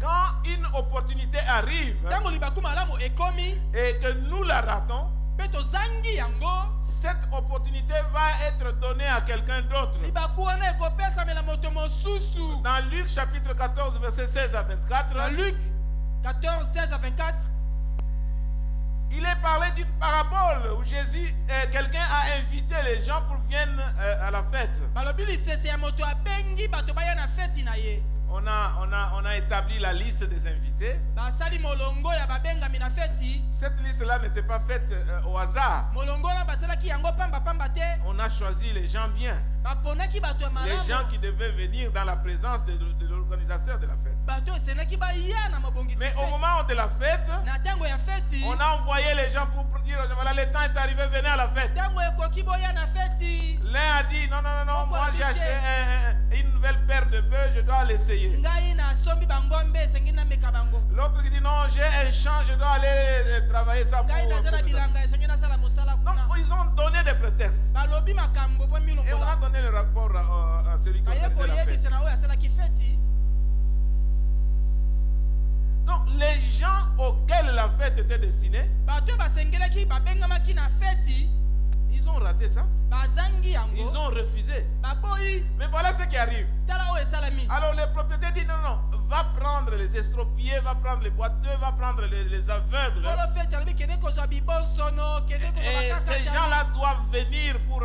quand une opportunité arrive et que nous la ratons, cette opportunité va être donnée à quelqu'un d'autre. Dans Luc chapitre 14, verset 16 à 24, Dans Luc 14, 16 à 24, il est parlé d'une parabole où Jésus, quelqu'un a invité les gens pour venir à la fête. On a établi la liste des invités. Cette liste-là n'était pas faite au hasard. On a choisi les gens bien. Les gens qui devaient venir dans la présence de l'organisateur de la fête. Mais au moment de la fête, on a envoyé les gens pour dire voilà, le temps est arrivé, venez à la fête. L'un a dit non, moi j'ai acheté une nouvelle paire de bœufs, je dois l'essayer. L'autre qui dit non, j'ai un champ, je dois aller travailler ça pour. Donc ils ont donné des prétextes. Et on a donné le rapport à celui qui organisait la fête. Donc les gens auxquels la fête était destinée, ils ont raté ça. Ils ont refusé. Mais voilà ce qui arrive. Alors le propriétaire dit non, va prendre les estropiés, va prendre les boiteux, va prendre les aveugles. Et ces gens-là doivent venir pour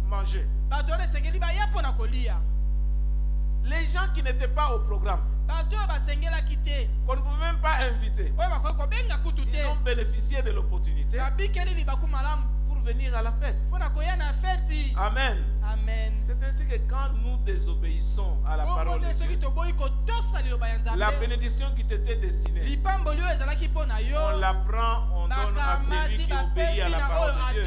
manger. Les gens qui n'étaient pas au programme, qu'on ne pouvait même pas inviter, ils ont bénéficié de l'opportunité pour venir à la fête. Amen. C'est ainsi que quand nous désobéissons à la parole de Dieu, la bénédiction qui t'était destinée, on la prend, on donne à celui qui obéit à la parole de Dieu.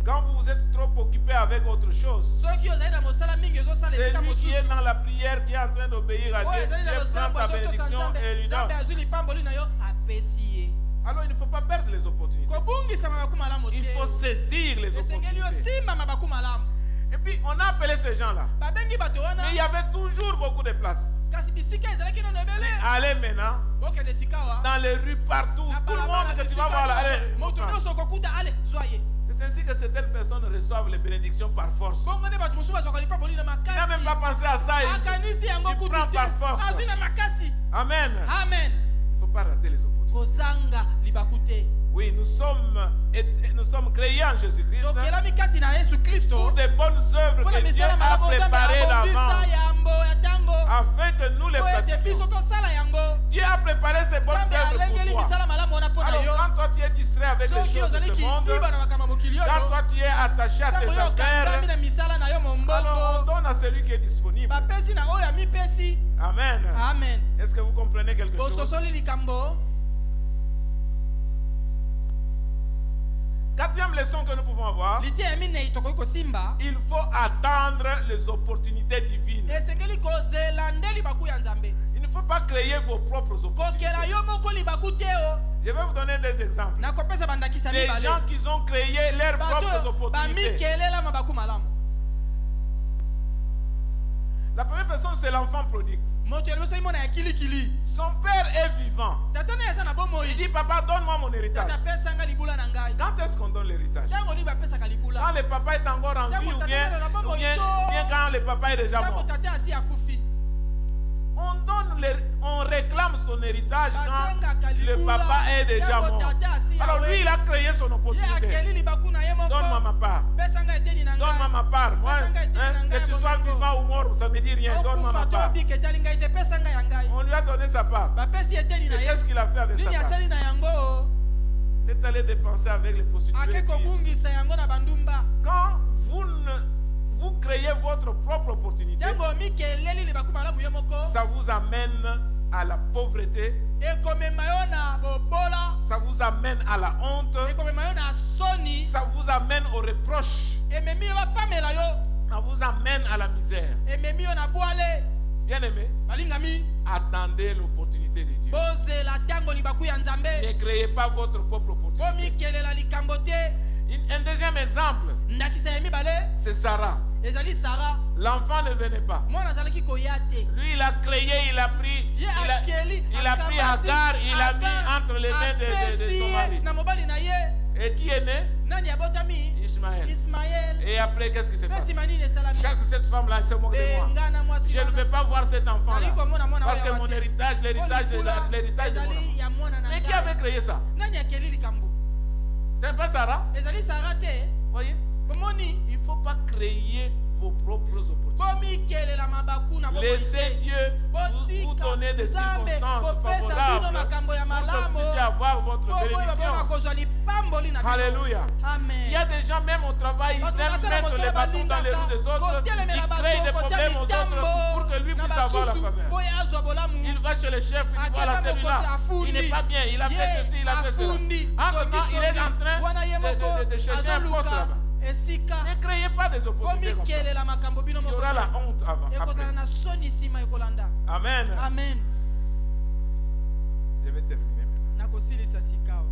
Quand vous êtes trop occupé avec autre chose, celui qui est dans la prière, qui est en train d'obéir à Dieu, Dieu prend ta bénédiction et lui donne. Alors il ne faut pas perdre les opportunités. Il faut saisir les opportunités. Et puis on a appelé ces gens-là. Mais il y avait toujours beaucoup de places. Allez maintenant, dans les rues partout, tout le monde que tu vas voir là, allez. C'est ainsi que certaines personnes reçoivent les bénédictions par force. Tu n'as même pas pensé à ça et tu prends par force. Amen. Il ne faut pas rater les opportunités. Oui, nous sommes créés en Jésus-Christ pour des bonnes œuvres que Dieu a préparées d'avance afin que nous les pratiquions. Dieu a préparé ces bonnes œuvres pour toi. Alors quand toi tu es distrait avec les choses de ce monde, quand toi tu es attaché à tes affaires, alors on donne à celui qui est disponible. Amen. Est-ce que vous comprenez quelque chose? Quatrième leçon que nous pouvons avoir, il faut attendre les opportunités divines. Il ne faut pas créer vos propres opportunités. Je vais vous donner des exemples. Des gens qui ont créé leurs propres opportunités. La première personne, c'est l'enfant prodigue. Son père est vivant. Il dit papa, donne-moi mon héritage. Quand est-ce qu'on donne l'héritage? Quand le papa est encore en vie ou bien quand le papa est déjà mort? On réclame son héritage quand le papa est déjà mort. Alors lui, il a créé son opportunité. Donne-moi ma part. Donne-moi ma part. Moi, que tu sois vivant ou mort, ça ne me dit rien. Donne-moi ma part. On lui a donné sa part. Et qu'est-ce qu'il a fait avec sa part? est allé dépenser avec les prostituées. ake kobungisa yango na bandumba. Quand vous créez votre propre opportunité, Ntango mikeleli libaku malamu yo moko. ça vous amène à la pauvreté, Ekomema yo na bobola. ça vous amène à la honte, Ekomema yo na soni. ça vous amène au reproche, Ememi yo bapamela yo. ça vous amène à la misère. Ememi yo na bwale. Bien aimé, Balingami. attendez l'opportunité de Dieu. Bozela tango libaku ya Nzambe. Ne créez pas votre propre opportunité. Bomikelela likambo te. Un deuxième exemple, Ndakisa ya mibale. c'est Sarah. Ezali Sarah. L'enfant ne venait pas. Mwana azalaki koya te. Lui, il a créé, il a pris, Ye akeli. il a pris Hagar, il a mis entre les mains de son mari. Na mobali na ye. Et qui est né? Nani abotami? Ismaël. Ismaël. Et après, qu'est-ce qui s'est passé? Pesi manini esalami. Chaque cette femme-là, elle se moque de moi. Bengana mwasi Je ne wana. veux pas voir cet enfant-là. Nali komona mwana Parce oyo que mon wate. héritage, l'héritage, c'est Olikula, l'héritage de mon ezali enfant. ya mwana na Mais qui ngai. avait créé ça? Nani akeli likambo? Ce n'est pas Sarah. Ezali Sarah te. Voyez? Bomoni. Il ne faut pas créer vos propres opportunités. Bomikelela mabaku na bomoi Laissez te. Dieu vous donner des Nzambe circonstances kopesa bino favorables makambo ya pour que vous malamu. puissiez avoir votre Po boyo bénédiction. babona kozwa lipamboli na bino. Alléluia. Amen. Il y a des gens même au travail, ils Parce que aiment natala mettre les mosala bâtons dans les roues des autres. kotelemela Ils bato, créent des kotia problèmes aux mitambo autres pour que lui na puisse avoir la basusu, faveur. po ye azwa bolamu. Il va chez le chef, il dit Akeba voilà celui-là, mokonzi afundi. il n'est pas bien, il a Ye fait ceci, il a fait afundi. cela. Entre-temps, il est en Wana ye train moko de chercher un poste azoluka là-bas. esika. Ne créez pas des opportunités comme ça. Bomikelela makambo bino Il y moko. aura la honte avant. Ekozala Après. na soni nsima ekolanda. Amen. Amen. Je vais terminer maintenant. Nakosilisa sikao.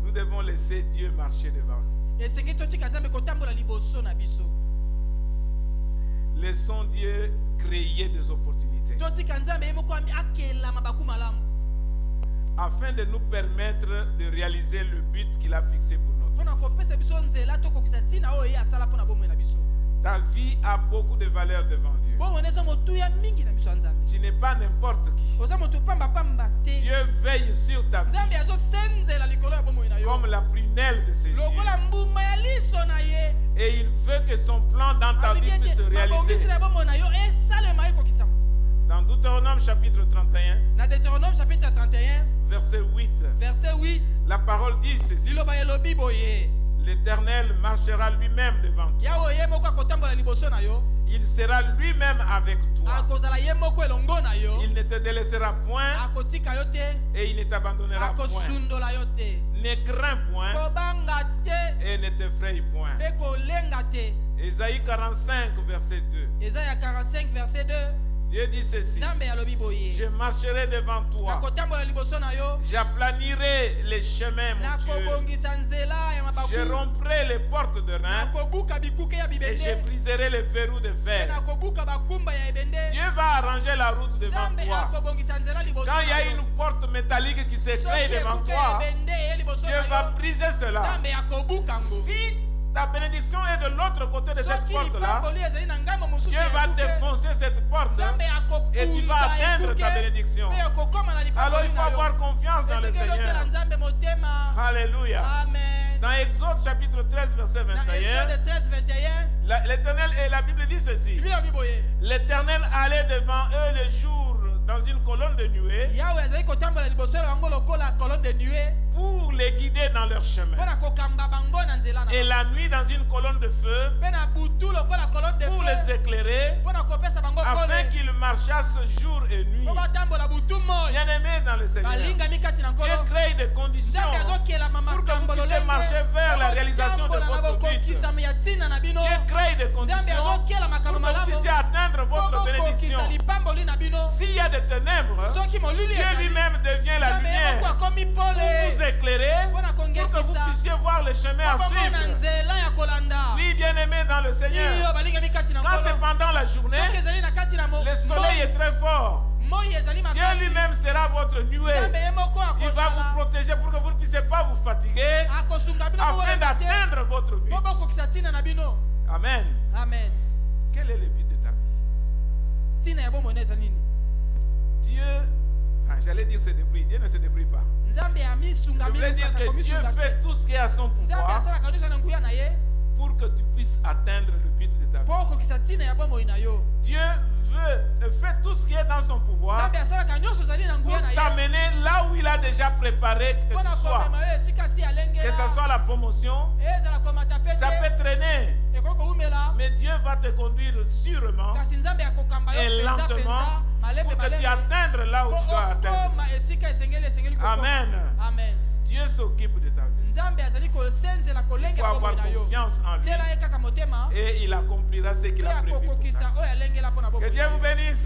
Nous devons laisser Dieu marcher devant nous. Esengi totika Nzambe kotambola liboso na biso. Laissons Dieu créer des opportunités Totika Nzambe ye moko akela mabaku malamu. afin de nous permettre de réaliser le but qu'il a fixé pour notre vie. Mpona kopesa biso nzela tokokisa ntina oyo ye asala mpona bomoi na biso. Ta vie a beaucoup de valeur devant Dieu. Bomoi eza motuya mingi na biso ya Nzambe. Tu n'es pas n'importe qui. Oza moto pamba te. Dieu veille sur ta vie Nzambe azosenzela likolo ya bomoi na yo. comme la prunelle de ses yeux. Lokola mbuma ya liso na ye. Et il veut que son plan dans ta vie puisse se mabongisi réaliser. na bomoi na yo esalema ekokisama. Dans Deutéronome chapitre 31, Na Deutéronome chapitre 31 verset 8, verset 8 la parole dit ceci. liloba elobi boye. L'Éternel marchera lui-même devant toi. Yawe ye moko akotambola liboso na yo. Il sera lui-même avec toi. Akozala ye moko elongo na yo. Il ne te délaissera point Akotika yo te. et il ne t'abandonnera point. Akosundola yo te. Ne crains point Kobanga te. et ne t'effraie point. Mpe kolenga te. Ésaïe 45, verset 2. Esaïe 45 verset 2. Dieu dit ceci. Nzambe alobi boye. Je marcherai devant toi. Nakotambola liboso na yo. J'aplanirai les chemins, mon Dieu. Nakobongisa nzela ya mabaku. Je romprai les portes de rein Nakobuka bikuke ya et je bibende. briserai les verrous de Mpe fer. nakobuka bakumba ya ebende. Dieu va arranger la route devant Nzambe toi. akobongisa nzela liboso Quand il y na a yo. une porte métallique qui se crée Soki devant ekuke toi, ebende ye liboso Dieu na va yo. briser cela. Nzambe akobuka ngo. Si ta bénédiction est de l'autre côté de cette Soki porte-là, lipamboli ezali na ngambo mosusu Dieu ya va ekuke, défoncer cette porte Nzambe et tu vas akopunza atteindre ta ekuke, bénédiction. mpe okokoma na Alors lipamboli il faut na yo. avoir confiance dans le Esengeli otela Seigneur. Nzambe motema. Alléluia. Amen. Dans Exode chapitre 13, verset Na 21, Exode 13 21 l'Éternel et la Bible dit ceci. Biblia elobi boye. L'Éternel allait devant eux le jour dans une colonne de nuée Yawe azali kotambola liboso na bango lokola colonne de nuée pour les guider dans leur chemin. mpona kokamba bango na nzela na Et bango. la nuit dans une colonne de feu Mpe na butu lokola colonne de pour les feu éclairer mpona kopesa bango afin pole qu'ils marchassent jour et nuit. mpo batambola butu moi. Bien-aimés dans le Seigneur, balingami kati na Dieu nkolo. crée des conditions Nzambe azokelama pour que vous makambo puissiez marcher vers la réalisation de na votre but. bokokisama ya ntina na bino. Dieu crée des Nzambe conditions azokela makambo pour que vous malamu puissiez atteindre mpo votre bénédiction. bokokisa lipamboli na bino. S'il y a des ténèbres, Soki molili Dieu ezali, lui-même devient la Nzambe ye moko lumière akomi pour vous pole éclairer, mpona pour que vous kongekisa puissiez voir le chemin à mpo bomona suivre. nzela ya kolanda. Oui, bien-aimés dans le Seigneur, iyo balingami kati na quand c'est nkolo. pendant la Soki journée, ezali na kati na le soleil est très fort. moi ezali Dieu makasi. lui-même sera votre nuée. Nzambe ye moko Il va vous akozala protéger pour que vous ne puissiez pas vous fatiguer akosunga bino mpo afin bolemba te d'atteindre votre but. mpo bokokisa ntina na bino. Amen. Amen. Quel est le but de ta vie? Ntina ya bomoi eza nini? Dieu, j'allais dire se débrouille. Dieu ne se débrouille pas. Nzambe amisunga Je voulais dire que Dieu fait tout ce qui est à son Nzambe pouvoir asalaka nyonso na nguya na ye pour que tu puisses atteindre le but de ta vie. mpo okokisa ntina ya bomoi na yo. Dieu fait tout ce qui est dans son pouvoir Nzambe asalaka nyonso ezali na pour nguya na ye t'amener là où il a a déjà préparé que tu sois, que ce soit la promotion, ça peut traîner. Mais Dieu va te conduire sûrement et lentement pour que tu atteignes là où tu dois atteindre. Amen. Amen. Dieu s'occupe de ta vie. Il faut avoir confiance en lui. Et il accomplira ce qu'il a prévu pour ta vie. Que Dieu vous bénisse.